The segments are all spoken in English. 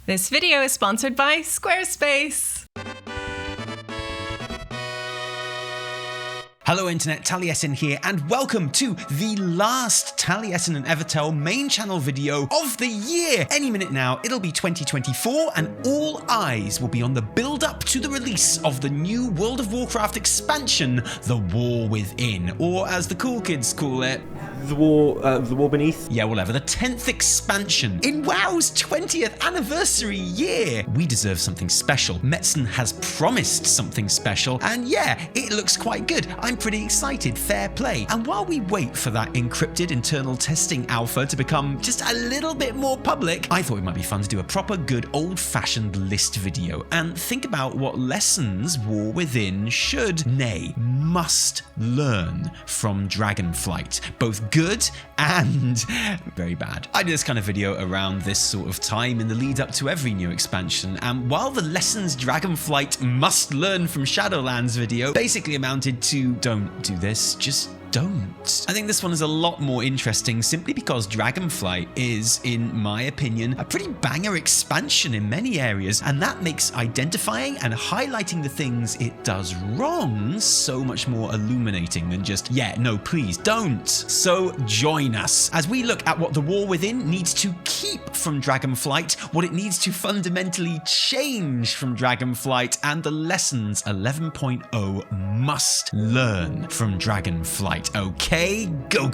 This video is sponsored by Squarespace. Hello Internet, Taliesin here, and welcome to the last Taliesin and Evitel main channel video of the year. Any minute now, it'll be 2024, and all eyes will be on the build-up to the release of the new World of Warcraft expansion, The War Within, or as the cool kids call it, The War Beneath? Yeah, whatever. The 10th expansion in WoW's 20th anniversary year. We deserve something special. Metzen has promised something special, and yeah, it looks quite good. I'm pretty excited. Fair play. And while we wait for that encrypted internal testing alpha to become just a little bit more public, I thought it might be fun to do a proper good old-fashioned list video and think about what lessons War Within should, nay, must learn from Dragonflight, both good and very bad. I do this kind of video around this sort of time in the lead up to every new expansion, and while the lessons Dragonflight must learn from Shadowlands video basically amounted to don't do this, just don't. I think this one is a lot more interesting simply because Dragonflight is, in my opinion, a pretty banger expansion in many areas, and that makes identifying and highlighting the things it does wrong so much more illuminating than just, yeah, no, please don't. So join us as we look at what the War Within needs to keep from Dragonflight, what it needs to fundamentally change from Dragonflight, and the lessons 11.0 must learn from Dragonflight. Okay, go.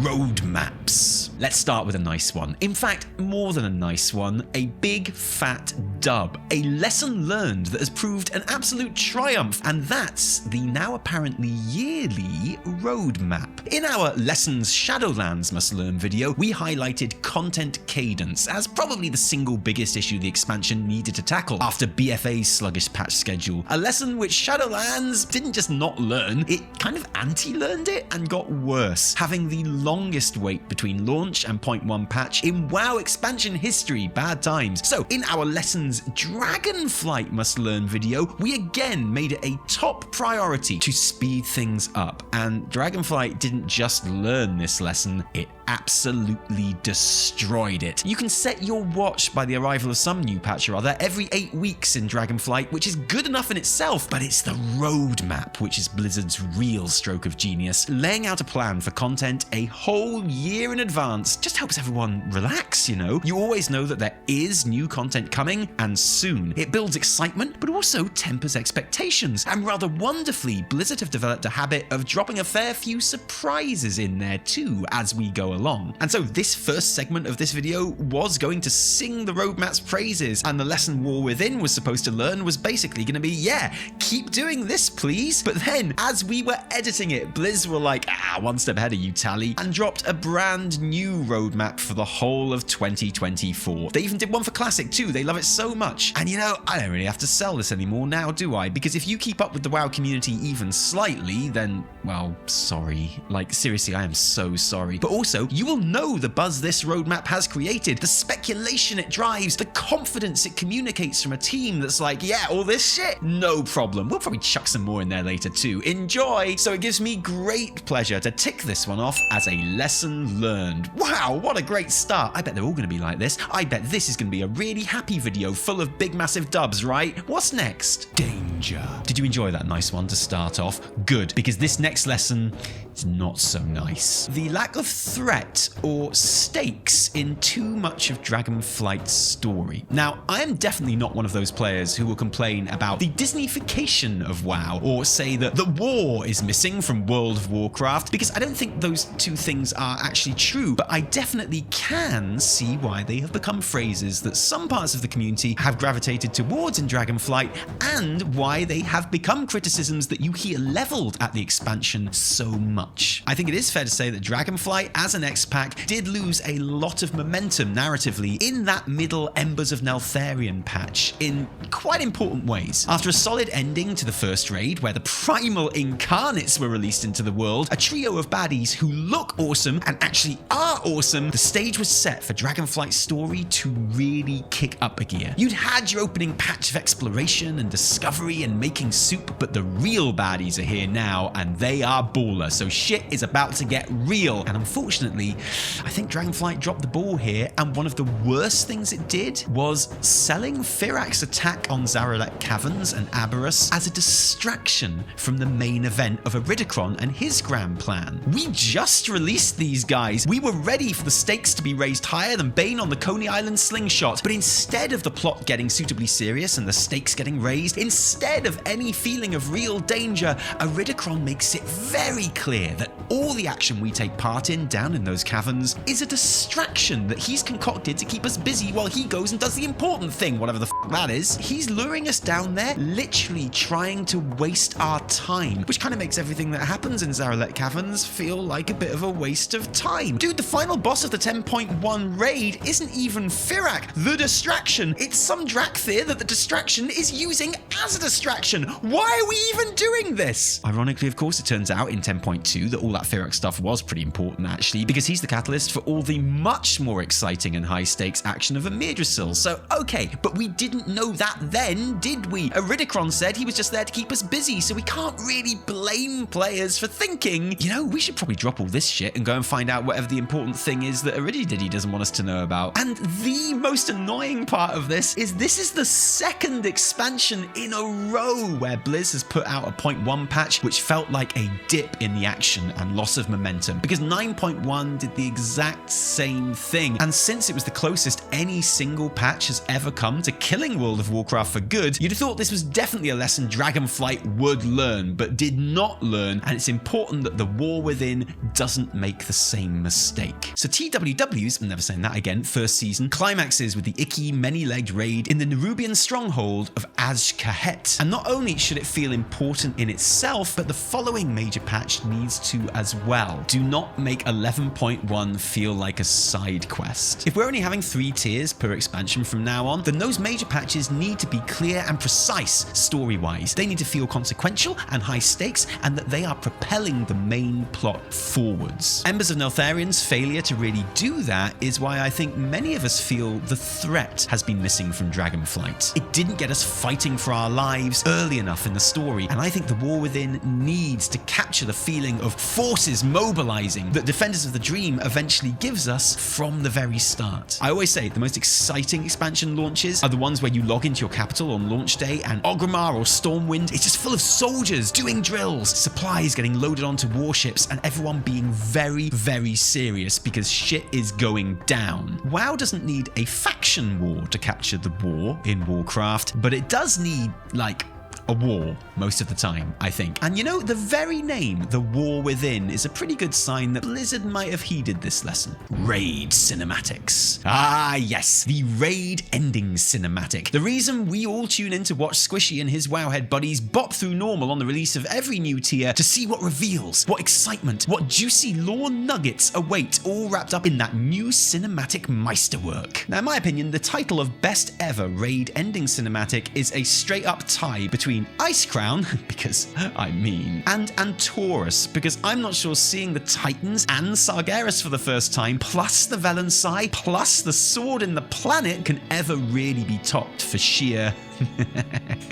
Roadmaps. Let's start with a nice one. In fact, more than a nice one, a big fat dub. A lesson learned that has proved an absolute triumph, and that's the now apparently yearly roadmap. In our Lessons Shadowlands Must Learn video, we highlighted content cadence as probably the single biggest issue the expansion needed to tackle after BFA's sluggish patch schedule. A lesson which Shadowlands didn't just not learn, it kind of anti-learned it and got worse, having the longest wait between launch and 0.1 patch in WoW expansion history. Bad times. So in our Lessons Dragonflight Must Learn video, we again made it a top priority to speed things up, and Dragonflight didn't just learn this lesson, it absolutely destroyed it. You can set your watch by the arrival of some new patch or other every 8 weeks in Dragonflight, which is good enough in itself, but it's the roadmap which is Blizzard's real stroke of genius. Laying out a plan for content a whole year in advance just helps everyone relax, you know? You always know that there is new content coming, and soon. It builds excitement, but also tempers expectations, and rather wonderfully, Blizzard have developed a habit of dropping a fair few surprises in there too as we go along. And so this first segment of this video was going to sing the roadmap's praises, and the lesson War Within was supposed to learn was basically going to be, yeah, keep doing this please. But then as we were editing it, Blizz were like, one step ahead of you, Tally, and dropped a brand new roadmap for the whole of 2024. They even did one for Classic too. They love it so much. And you know, I don't really have to sell this anymore now, do I? Because if you keep up with the WoW community even slightly, then, well, sorry. Like, seriously, I am so sorry. But also, you will know the buzz this roadmap has created, the speculation it drives, the confidence it communicates from a team that's like, yeah, all this shit, no problem. We'll probably chuck some more in there later too. Enjoy! So it gives me great pleasure to tick this one off as a lesson learned. Wow, what a great start. I bet they're all going to be like this. I bet this is going to be a really happy video full of big massive dubs, right? What's next? Danger. Did you enjoy that nice one to start off? Good, because this next lesson is not so nice. The lack of threat or stakes in too much of Dragonflight's story. Now, I am definitely not one of those players who will complain about the Disneyfication of WoW, or say that the war is missing from World of Warcraft, because I don't think those two things are actually true, but I definitely can see why they have become phrases that some parts of the community have gravitated towards in Dragonflight, and why they have become criticisms that you hear leveled at the expansion so much. I think it is fair to say that Dragonflight as an X-Pack did lose a lot of momentum narratively in that middle Embers of Neltharion patch in quite important ways. After a solid ending to the first raid, where the primal incarnates were released into the world, a trio of baddies who look awesome and actually are awesome, the stage was set for Dragonflight's story to really kick up a gear. You'd had your opening patch of exploration and discovery curry and making soup, but the real baddies are here now, and they are baller. So shit is about to get real. And unfortunately, I think Dragonflight dropped the ball here, and one of the worst things it did was selling Firak's attack on Xal'atath Caverns and Aberrus as a distraction from the main event of Iridikron and his grand plan. We just released these guys. We were ready for the stakes to be raised higher than Bane on the Coney Island slingshot, but instead of the plot getting suitably serious and the stakes getting raised, instead of any feeling of real danger, Iridikron makes it very clear that all the action we take part in down in those caverns is a distraction that he's concocted to keep us busy while he goes and does the important thing, whatever the that is. He's luring us down there, literally trying to waste our time, which kind of makes everything that happens in Xal'atath Caverns feel like a bit of a waste of time. Dude, the final boss of the 10.1 raid isn't even Firak, the distraction. It's some Drakthir that the distraction is using as a distraction. Why are we even doing this? Ironically, of course, it turns out in 10.2 that all that Firak stuff was pretty important, actually, because he's the catalyst for all the much more exciting and high-stakes action of Emirdrasil. So, okay, but we didn't know that then, did we? Iridikron said he was just there to keep us busy, so we can't really blame players for thinking, you know, we should probably drop all this shit and go and find out whatever the important thing is that Iridididdy doesn't want us to know about. And the most annoying part of this is the second expansion in a row where Blizz has put out a 0.1 patch which felt like a dip in the action and loss of momentum, because 9.1 did the exact same thing. And since it was the closest any single patch has ever come to killing World of Warcraft for good, you'd have thought this was definitely a lesson Dragonflight would learn, but did not learn, and it's important that the War Within doesn't make the same mistake. So TWW's, I'm never saying that again, first season, climaxes with the icky, many-legged raid in the Nerubian stronghold of Azj-Kahet. And not only should it feel important in itself, but the following major patch needs to as well. Do not make 11.1 feel like a side quest. If we're only having 3 tiers per expansion from now on, then those major patches need to be clear and precise story-wise. They need to feel consequential and high stakes, and that they are propelling the main plot forwards. Embers of Neltharian's failure to really do that is why I think many of us feel the threat has been missing from Dragonflight. It didn't get us fighting for our lives early enough in the story, and I think the War Within needs to capture the feeling of forces mobilizing that Defenders of the Dream eventually gives us from the very start. I always say the most exciting expansion launches are the ones where you log into your capital on launch day and Orgrimmar or Stormwind is just full of soldiers doing drills, supplies getting loaded onto warships, and everyone being very, very serious because shit is going down. WoW doesn't need a faction war to capture the war in Warcraft, but it does need, like, a war most of the time, I think. And you know, the very name, The War Within, is a pretty good sign that Blizzard might have heeded this lesson. Raid cinematics. Ah, yes, the raid ending cinematic. The reason we all tune in to watch Squishy and his Wowhead buddies bop through normal on the release of every new tier to see what reveals, what excitement, what juicy lore nuggets await, all wrapped up in that new cinematic meisterwork. Now, in my opinion, the title of best ever raid ending cinematic is a straight up tie between Icecrown, because I mean, and Taurus, because I'm not sure seeing the Titans and Sargeras for the first time, plus the Velansai, plus the sword in the planet can ever really be topped for sheer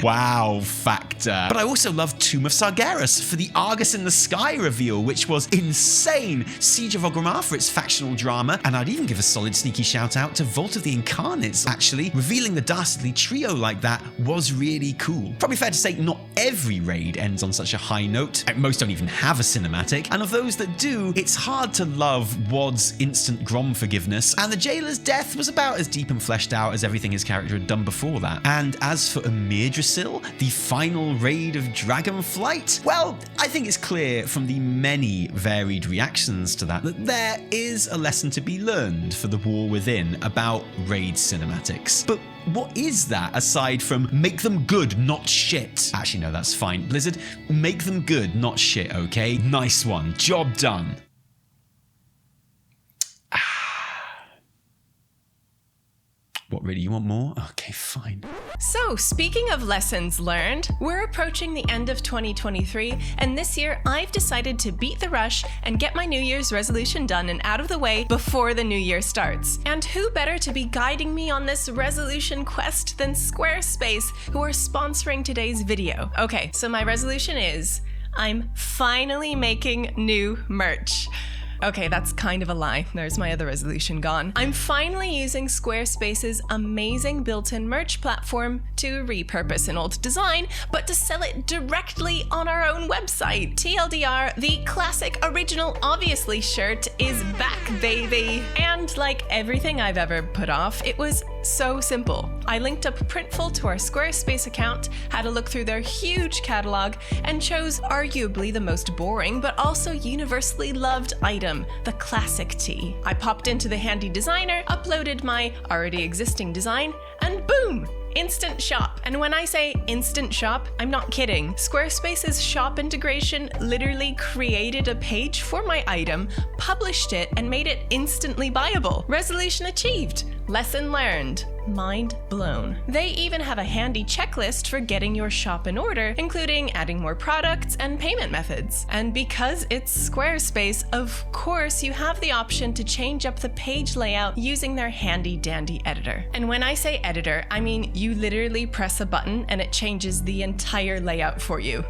wow factor. But I also love Tomb of Sargeras for the Argus in the Sky reveal, which was insane. Siege of Orgrimmar for its factional drama, and I'd even give a solid sneaky shout out to Vault of the Incarnates. Actually, revealing the Dastardly trio like that was really cool. Probably fair to say not every raid ends on such a high note. Most don't even have a cinematic, and of those that do, it's hard to love Wad's instant Grom forgiveness, and the Jailer's death was about as deep and fleshed out as everything his character had done before that. And as for Emirdrasil, the final raid of Dragonflight, well, I think it's clear from the many varied reactions to that there is a lesson to be learned for the War Within about raid cinematics. But what is that aside from make them good, not shit? Actually, no, that's fine. Blizzard, make them good, not shit, okay? Nice one. Job done. What, really? You want more? Okay, fine. So, speaking of lessons learned, we're approaching the end of 2023, and this year I've decided to beat the rush and get my New Year's resolution done and out of the way before the new year starts. And who better to be guiding me on this resolution quest than Squarespace, who are sponsoring today's video. Okay, so my resolution is, I'm finally making new merch. Okay, that's kind of a lie. There's my other resolution gone. I'm finally using Squarespace's amazing built-in merch platform to repurpose an old design, but to sell it directly on our own website. TLDR, the classic original obviously shirt is back, baby. And like everything I've ever put off, it was so simple. I linked up Printful to our Squarespace account, had a look through their huge catalog, and chose arguably the most boring but also universally loved item, the classic tee. I popped into the handy designer, uploaded my already existing design, and boom! Instant shop. And when I say instant shop, I'm not kidding. Squarespace's shop integration literally created a page for my item, published it, and made it instantly buyable. Resolution achieved. Lesson learned. Mind blown. They even have a handy checklist for getting your shop in order, including adding more products and payment methods. And because it's Squarespace, of course, you have the option to change up the page layout using their handy dandy editor. And when I say editor, I mean you literally press a button and it changes the entire layout for you.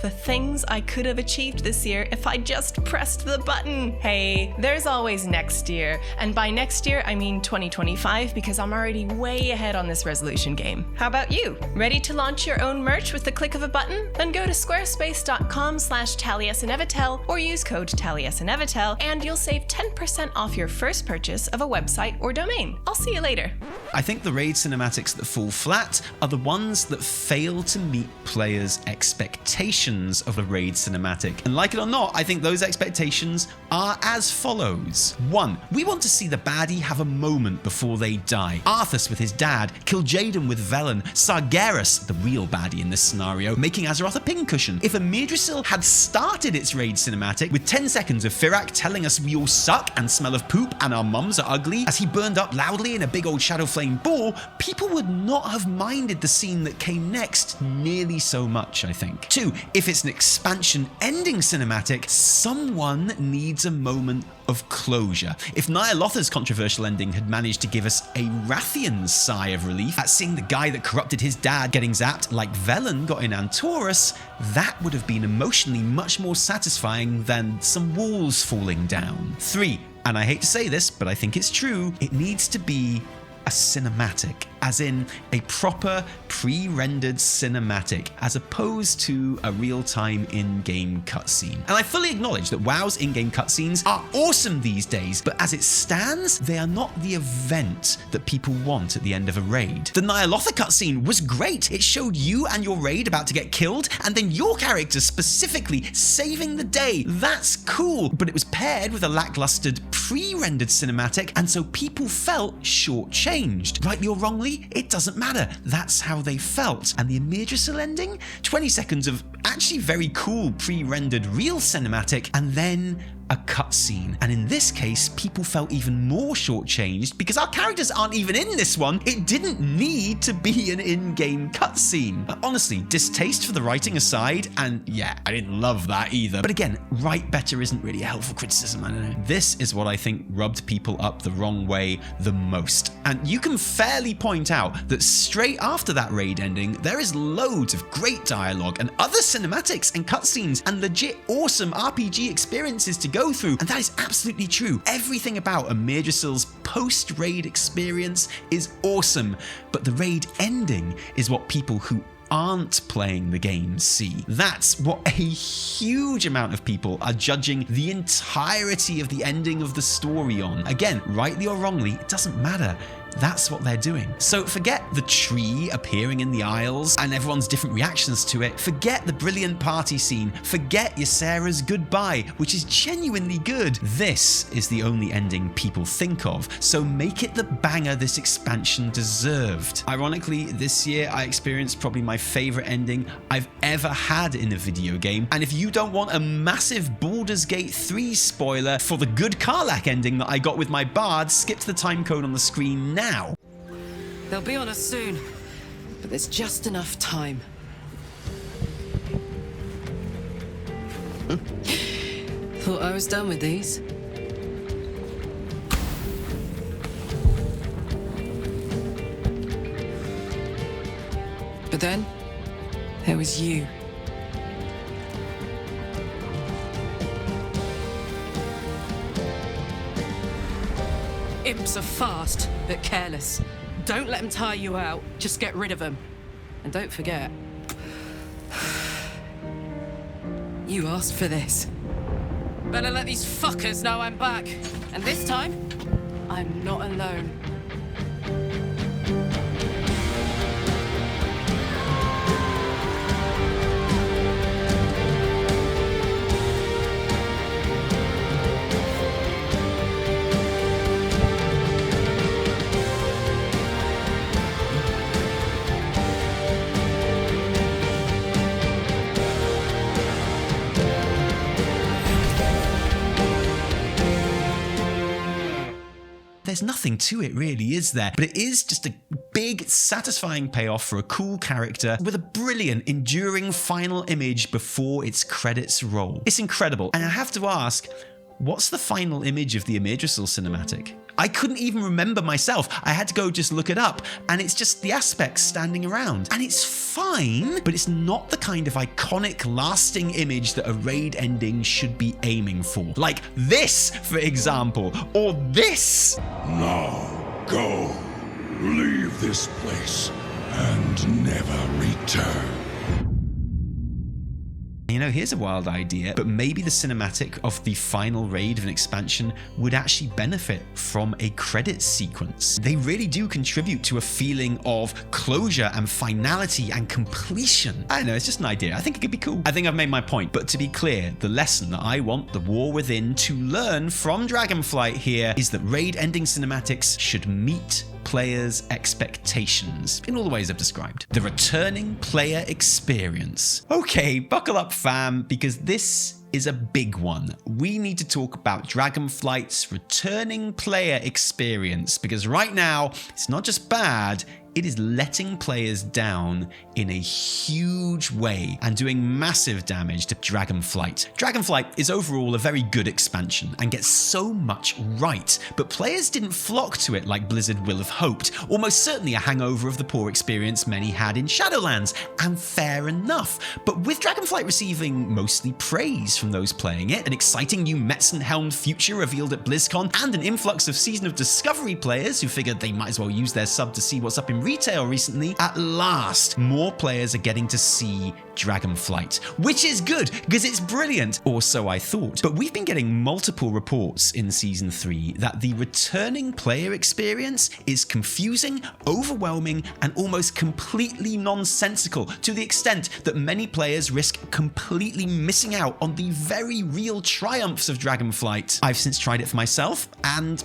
The things I could have achieved this year if I just pressed the button. Hey, there's always next year. And by next year, I mean 2025, because I'm already way ahead on this resolution game. How about you? Ready to launch your own merch with the click of a button? Then go to squarespace.com/Taliesin Evitel or use code Taliesin Evitel and you'll save 10% off your first purchase of a website or domain. I'll see you later. I think the raid cinematics that fall flat are the ones that fail to meet players' expectations of the raid cinematic. And like it or not, I think those expectations are as follows. 1. We want to see the baddie have a moment before they die. Arthas with his dad, Kil'jaeden with Velen, Sargeras, the real baddie in this scenario, making Azeroth a pincushion. If Yggdrasil had started its raid cinematic with 10 seconds of Firak telling us we all suck and smell of poop and our mums are ugly as he burned up loudly in a big old shadow flame ball, people would not have minded the scene that came next nearly so much, I think. 2. If it's an expansion ending cinematic, someone needs a moment of closure. If Ny'alotha's controversial ending had managed to give us a Rathian sigh of relief at seeing the guy that corrupted his dad getting zapped like Velen got in Antorus, that would have been emotionally much more satisfying than some walls falling down. 3. And I hate to say this, but I think it's true, it needs to be a cinematic, as in a proper pre-rendered cinematic, as opposed to a real-time in-game cutscene. And I fully acknowledge that WoW's in-game cutscenes are awesome these days, but as it stands, they are not the event that people want at the end of a raid. The Ny'alotha cutscene was great. It showed you and your raid about to get killed, and then your character specifically saving the day. That's cool, but it was paired with a lackluster pre-rendered cinematic, and so people felt shortchanged. Rightly or wrongly, it doesn't matter. That's how they felt. And the Yggdrasil ending? 20 seconds of actually very cool pre-rendered real cinematic, and then a cutscene. And in this case, people felt even more shortchanged because our characters aren't even in this one. It didn't need to be an in-game cutscene. Honestly, distaste for the writing aside, and yeah, I didn't love that either. But again, write better isn't really a helpful criticism, I don't know. This is what I think rubbed people up the wrong way the most. And you can fairly point out that straight after that raid ending, there is loads of great dialogue and other cinematics and cutscenes and legit awesome RPG experiences to go through, and that is absolutely true. Everything about Yggdrasil's post-raid experience is awesome, but the raid ending is what people who aren't playing the game see. That's what a huge amount of people are judging the entirety of the ending of the story on. Again, rightly or wrongly, it doesn't matter. That's what they're doing. So forget the tree appearing in the Isles and everyone's different reactions to it. Forget the brilliant party scene. Forget Ysera's goodbye, which is genuinely good. This is the only ending people think of, so make it the banger this expansion deserved. Ironically, this year I experienced probably my favorite ending I've ever had in a video game, and if you don't want a massive Baldur's Gate 3 spoiler for the good Karlach ending that I got with my bard, skip to the timecode on the screen now. They'll be on us soon, but there's just enough time. Thought I was done with these. But then, there was you. Imps are fast, but careless. Don't let them tire you out, just get rid of them. And don't forget, you asked for this. Better let these fuckers know I'm back. And this time, I'm not alone. There's nothing to it really, is there? But it is just a big, satisfying payoff for a cool character with a brilliant, enduring final image before its credits roll. It's incredible. And I have to ask, what's the final image of the Idrisil cinematic? I couldn't even remember myself. I had to go just look it up, and it's just the aspects standing around. And it's fine, but it's not the kind of iconic, lasting image that a raid ending should be aiming for. Like this, for example, or this. Now, go. Leave this place and never return. You know, here's a wild idea, but maybe the cinematic of the final raid of an expansion would actually benefit from a credits sequence. They really do contribute to a feeling of closure and finality and completion. I don't know, it's just an idea. I think it could be cool. I think I've made my point, but to be clear, the lesson that I want The War Within to learn from Dragonflight here is that raid ending cinematics should meet players' expectations in all the ways I've described. The returning player experience. Okay, buckle up fam, because this is a big one. We need to talk about Dragonflight's returning player experience, because right now, it's not just bad, it is letting players down in a huge way and doing massive damage to Dragonflight. Dragonflight is overall a very good expansion and gets so much right, but players didn't flock to it like Blizzard will have hoped, almost certainly a hangover of the poor experience many had in Shadowlands, and fair enough. But with Dragonflight receiving mostly praise from those playing it, an exciting new Metzenhelm future revealed at BlizzCon, and an influx of Season of Discovery players who figured they might as well use their sub to see what's up in retail recently, at last, more players are getting to see Dragonflight, which is good because it's brilliant, or so I thought. But we've been getting multiple reports in Season 3 that the returning player experience is confusing, overwhelming, and almost completely nonsensical, to the extent that many players risk completely missing out on the very real triumphs of Dragonflight. I've since tried it for myself, and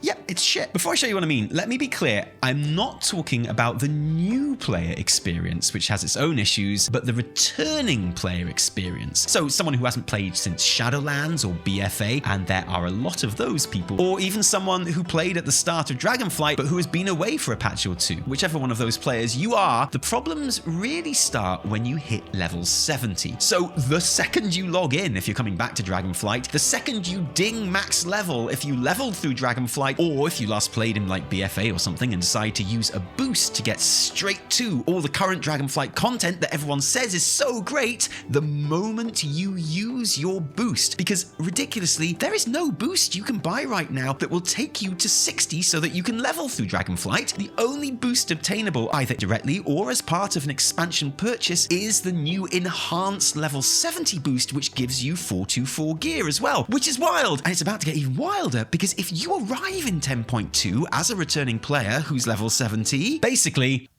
yeah, it's shit. Before I show you what I mean, let me be clear. I'm not talking about the new player experience, which has its own issues, but the returning player experience. So someone who hasn't played since Shadowlands or BFA, and there are a lot of those people, or even someone who played at the start of Dragonflight, but who has been away for a patch or two. Whichever one of those players you are, the problems really start when you hit level 70. So the second you log in, if you're coming back to Dragonflight, the second you ding max level, if you leveled through Dragonflight, or if you last played in like BFA or something and decide to use a boost to get straight to all the current Dragonflight content that everyone says is so great, the moment you use your boost, because ridiculously, there is no boost you can buy right now that will take you to 60 so that you can level through Dragonflight. The only boost obtainable either directly or as part of an expansion purchase is the new enhanced level 70 boost, which gives you 424 gear as well, which is wild. And it's about to get even wilder, because if you arrive in 10.2 as a returning player who's level 70, basically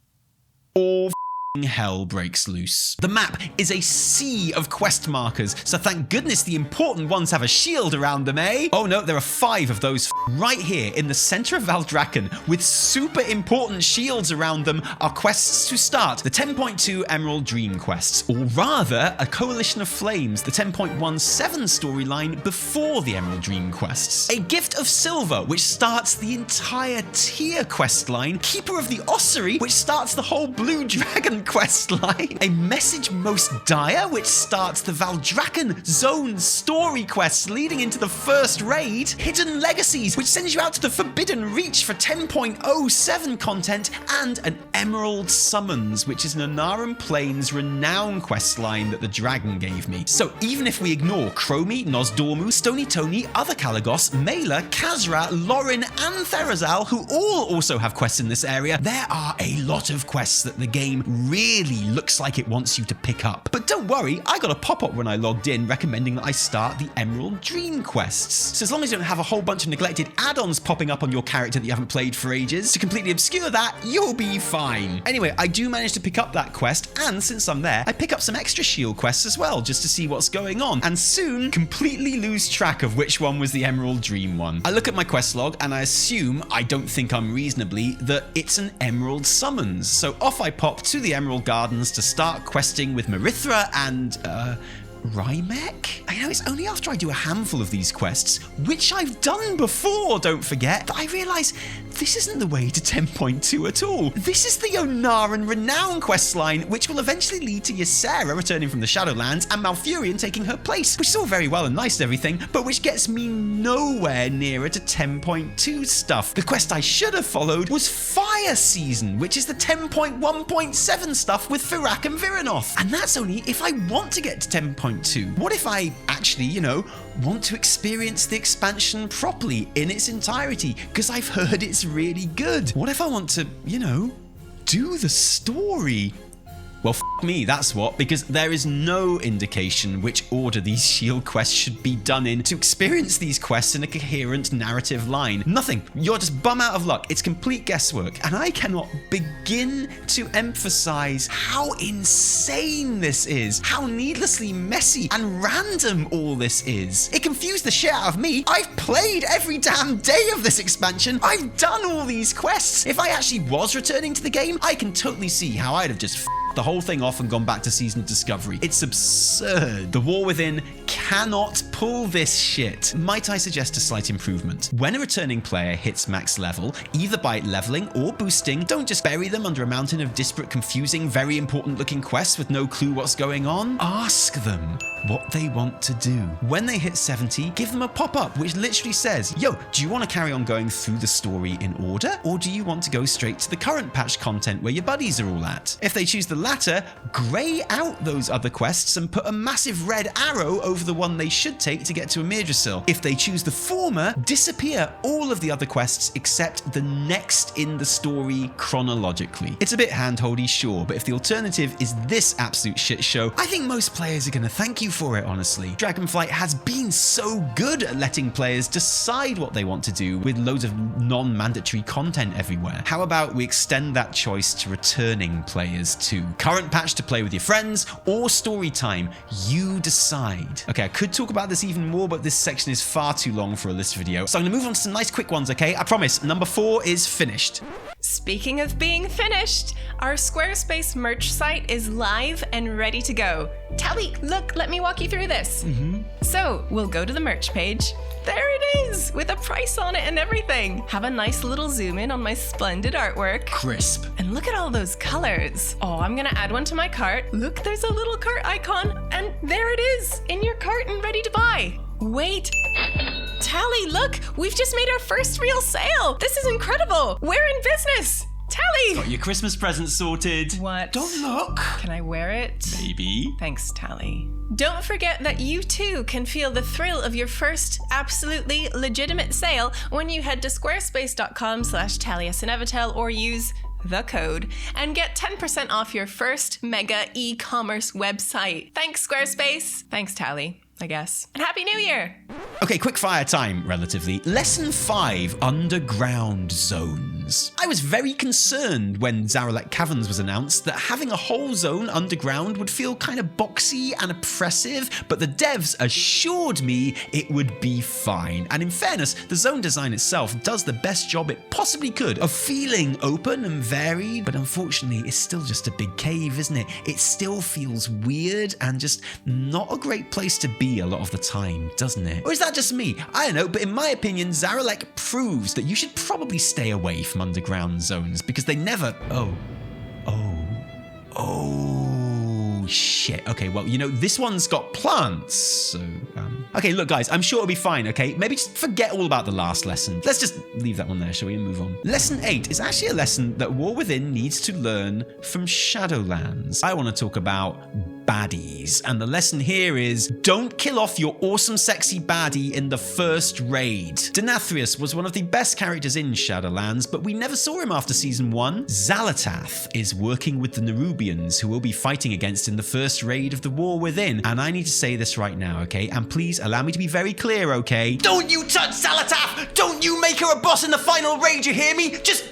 all hell breaks loose. The map is a sea of quest markers, so thank goodness the important ones have a shield around them, eh? Oh no, there are 5 of those right here in the center of Valdrakken with super important shields around them are quests to start the 10.2 Emerald Dream quests, or rather a Coalition of Flames, the 10.17 storyline before the Emerald Dream quests. A Gift of Silver, which starts the entire tier quest line. Keeper of the Ossuary, which starts the whole Blue Dragon quest line. A Message Most Dire, which starts the Valdrakken Zone story quests leading into the first raid. Hidden Legacies, which sends you out to the Forbidden Reach for 10.07 content, and an Emerald Summons, which is an Anaran Plains Renown quest line that the dragon gave me. So even if we ignore Chromie, Nosdormu, Stony Tony, Other Kalagos, Mela, Kazra, Lauren, and Therazal, who all also have quests in this area, there are a lot of quests that the game really looks like it wants you to pick up. But don't worry, I got a pop-up when I logged in recommending that I start the Emerald Dream quests. So as long as you don't have a whole bunch of neglected add-ons popping up on your character that you haven't played for ages to completely obscure that, you'll be fine. Anyway, I do manage to pick up that quest, and since I'm there, I pick up some extra shield quests as well, just to see what's going on, and soon completely lose track of which one was the Emerald Dream one. I look at my quest log, and I assume, I don't think unreasonably, that it's an Emerald Summons. So off I pop to the Emerald Gardens to start questing with Marithra and, Rymek? I know it's only after I do a handful of these quests, which I've done before, don't forget, that I realise this isn't the way to 10.2 at all. This is the Onaran Renown questline, which will eventually lead to Ysera returning from the Shadowlands and Malfurion taking her place, which is all very well and nice and everything, but which gets me nowhere nearer to 10.2 stuff. The quest I should have followed was Fire Season, which is the 10.1.7 stuff with Firak and Viranoth. And that's only if I want to get to 10.2. What if I actually, want to experience the expansion properly in its entirety? Because I've heard it's really good. What if I want to, do the story? Well, me, that's what, because there is no indication which order these shield quests should be done in to experience these quests in a coherent narrative line. Nothing. You're just bum out of luck. It's complete guesswork. And I cannot begin to emphasize how insane this is, how needlessly messy and random all this is. It confused the shit out of me. I've played every damn day of this expansion. I've done all these quests. If I actually was returning to the game, I can totally see how I'd have just the whole thing off and gone back to Season of Discovery. It's absurd. The War Within cannot pull this shit. Might I suggest a slight improvement? When a returning player hits max level, either by leveling or boosting, don't just bury them under a mountain of disparate, confusing, very important looking quests with no clue what's going on. Ask them what they want to do. When they hit 70, give them a pop-up which literally says, yo, do you want to carry on going through the story in order, or do you want to go straight to the current patch content where your buddies are all at? If they choose the latter, grey out those other quests and put a massive red arrow over the one they should take to get to Yggdrasil. If they choose the former, disappear all of the other quests except the next in the story chronologically. It's a bit handholdy, sure, but if the alternative is this absolute shit show, I think most players are going to thank you for it, honestly. Dragonflight has been so good at letting players decide what they want to do with loads of non-mandatory content everywhere. How about we extend that choice to returning players too? Current patch to play with your friends or story time, you decide. Okay, I could talk about this even more, but this section is far too long for a list video, so I'm gonna move on to some nice quick ones, okay? I promise, number 4 is finished. Speaking of being finished, our Squarespace merch site is live and ready to go. Tally, look, let me walk you through this. So, we'll go to the merch page. There it is, with a price on it and everything. Have a nice little zoom in on my splendid artwork. Crisp. And look at all those colors. Oh, I'm gonna add one to my cart. Look, there's a little cart icon, and there it is, in your cart and ready to buy. Wait. Tally, look, we've just made our first real sale. This is incredible. We're in business. Tally! Got your Christmas present sorted. What? Don't look. Can I wear it? Maybe. Thanks, Tally. Don't forget that you too can feel the thrill of your first absolutely legitimate sale when you head to squarespace.com/Taliesin Evitel or use the code and get 10% off your first mega e-commerce website. Thanks, Squarespace. Thanks, Tally, I guess. And Happy New Year! Okay, quick fire time, relatively. Lesson 5, Underground Zone. zones. I was very concerned when Zaralek Caverns was announced that having a whole zone underground would feel kind of boxy and oppressive, but the devs assured me it would be fine. And in fairness, the zone design itself does the best job it possibly could of feeling open and varied, but unfortunately it's still just a big cave, isn't it? It still feels weird and just not a great place to be a lot of the time, doesn't it? Or is that just me? I don't know, but in my opinion, Zaralek proves that you should probably stay away from underground zones because they never... Oh, shit. Okay, well, you know, this one's got plants, so... Okay, look, guys, I'm sure it'll be fine, okay? Maybe just forget all about the last lesson. Let's just leave that one there, shall we, and move on. Lesson 8 is actually a lesson that War Within needs to learn from Shadowlands. I want to talk about baddies, and the lesson here is don't kill off your awesome sexy baddie in the first raid. Denathrius was one of the best characters in Shadowlands, but we never saw him after season 1. Xal'atath is working with the Nerubians, who we'll be fighting against in the first raid of the War Within, and I need to say this right now, okay? And please allow me to be very clear, okay? Don't you touch Xal'atath! Don't you make her a boss in the final raid, you hear me? Just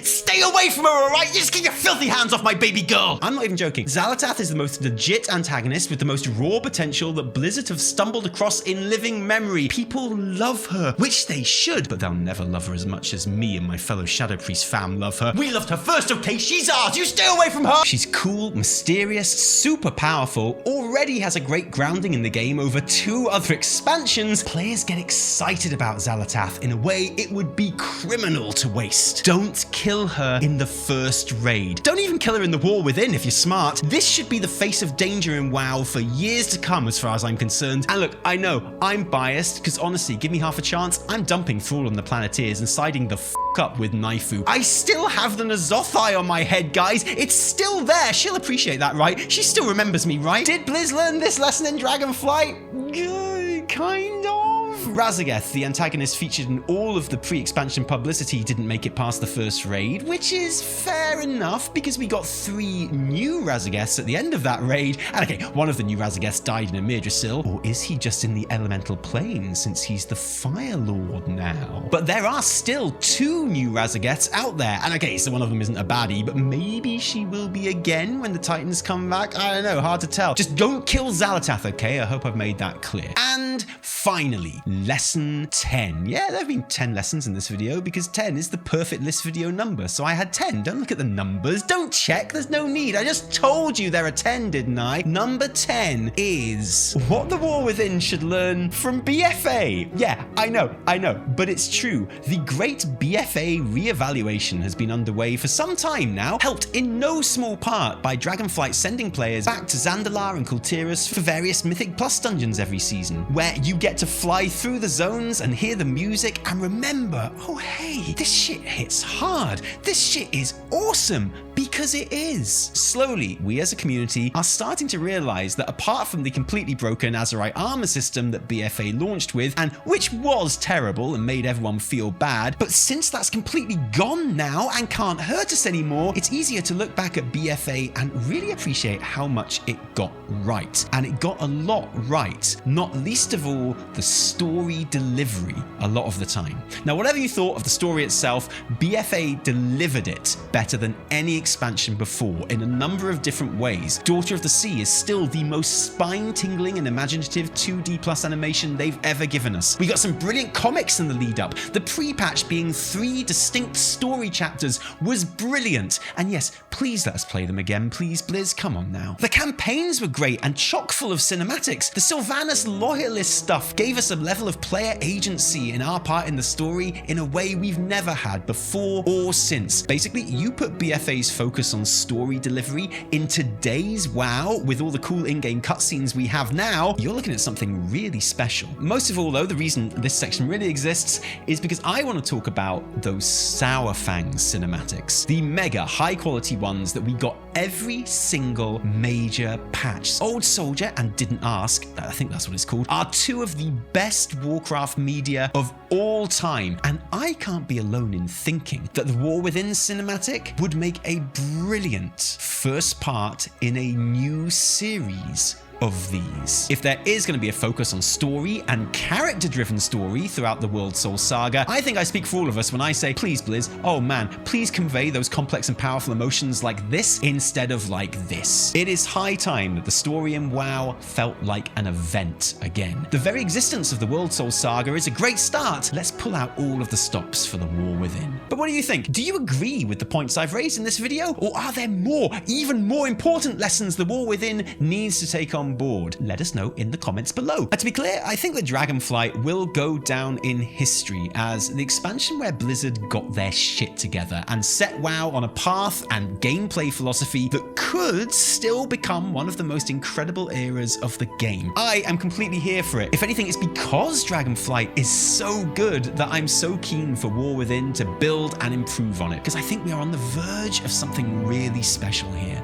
stay away from her, alright? You just keep your filthy hands off my baby girl! I'm not even joking. Xal'atath is the most legit antagonist with the most raw potential that Blizzard have stumbled across in living memory. People love her, which they should, but they'll never love her as much as me and my fellow Shadow Priest fam love her. We loved her first, okay? She's ours! You stay away from her! She's cool, mysterious, super powerful, already has a great grounding in the game over 2 other expansions. Players get excited about Xal'atath in a way it would be criminal to waste. Don't kill her in the first raid. Don't even kill her in the War Within if you're smart. This should be the face of danger in WoW for years to come as far as I'm concerned. And look, I know, I'm biased, because honestly, give me half a chance, I'm dumping Thrall on the Planeteers and siding the up with Naifu. I still have the Nazothai on my head, guys. It's still there. She'll appreciate that, right? She still remembers me, right? Did Blizz learn this lesson in Dragonflight? Kind of. Razageth, the antagonist featured in all of the pre-expansion publicity, didn't make it past the first raid, which is fair enough because we got 3 new Razageths at the end of that raid. And okay, one of the new Razageths died in Imidrisil, or is he just in the elemental plane since he's the Fire Lord now? But there are still 2 new Razageths out there, and okay, so one of them isn't a baddie, but maybe she will be again when the Titans come back. I don't know, hard to tell. Just don't kill Xal'atath, okay? I hope I've made that clear. And finally, lesson 10. Yeah, there have been 10 lessons in this video because 10 is the perfect list video number, so I had 10. Don't look at the numbers. Don't check. There's no need. I just told you there are 10, didn't I? Number 10 is what the War Within should learn from BFA. Yeah, I know, but it's true. The great BFA reevaluation has been underway for some time now, helped in no small part by Dragonflight sending players back to Zandalar and Kultiras for various Mythic Plus dungeons every season, where you get to fly through the zones and hear the music and remember, oh hey, this shit hits hard. This shit is awesome, because it is. Slowly, we as a community are starting to realize that apart from the completely broken Azerite armor system that BFA launched with, and which was terrible and made everyone feel bad, but since that's completely gone now and can't hurt us anymore, it's easier to look back at BFA and really appreciate how much it got right. And it got a lot right, not least of all the story delivery a lot of the time. Now, whatever you thought of the story itself, BFA delivered it better than any expansion before in a number of different ways. Daughter of the Sea is still the most spine-tingling and imaginative 2D plus animation they've ever given us. We got some brilliant comics in the lead up. The pre-patch being 3 distinct story chapters was brilliant. And yes, please let us play them again, please, Blizz, come on now. The campaigns were great and chock full of cinematics. The Sylvanas loyalist stuff gave us a level of player agency in our part in the story in a way we've never had before or since. Basically, you put BFA's focus on story delivery in today's WoW with all the cool in-game cutscenes we have now, you're looking at something really special. Most of all though, the reason this section really exists is because I want to talk about those Sourfang cinematics, the mega high quality ones that we got every single major patch. Old Soldier and Didn't Ask, I think that's what it's called, are 2 of the best Warcraft media of all time, and I can't be alone in thinking that the War Within cinematic would make a brilliant first part in a new series of these. If there is going to be a focus on story and character-driven story throughout the World Soul Saga, I think I speak for all of us when I say, please Blizz, oh man, please convey those complex and powerful emotions like this instead of like this. It is high time that the story in WoW felt like an event again. The very existence of the World Soul Saga is a great start. Let's pull out all of the stops for the War Within. But what do you think? Do you agree with the points I've raised in this video? Or are there more, even more important lessons the War Within needs to take on board? Let us know in the comments below. And to be clear, I think that Dragonflight will go down in history as the expansion where Blizzard got their shit together and set WoW on a path and gameplay philosophy that could still become one of the most incredible eras of the game. I am completely here for it. If anything, it's because Dragonflight is so good that I'm so keen for War Within to build and improve on it, because I think we are on the verge of something really special here.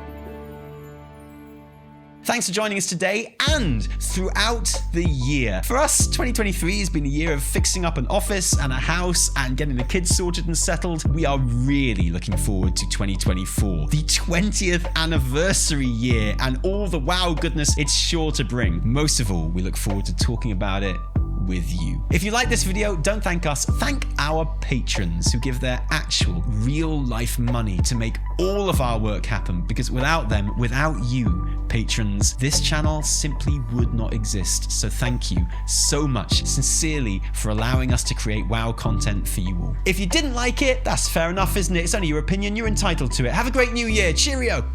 Thanks for joining us today and throughout the year. For us, 2023 has been a year of fixing up an office and a house and getting the kids sorted and settled. We are really looking forward to 2024, the 20th anniversary year, and all the WoW goodness it's sure to bring. Most of all, we look forward to talking about it with you. If you like this video, don't thank us, thank our patrons who give their actual real life money to make all of our work happen, because without them, without you patrons, this channel simply would not exist. So thank you so much, sincerely, for allowing us to create WoW content for you all. If you didn't like it, that's fair enough, isn't it? It's only your opinion, you're entitled to it. Have a great new year, cheerio!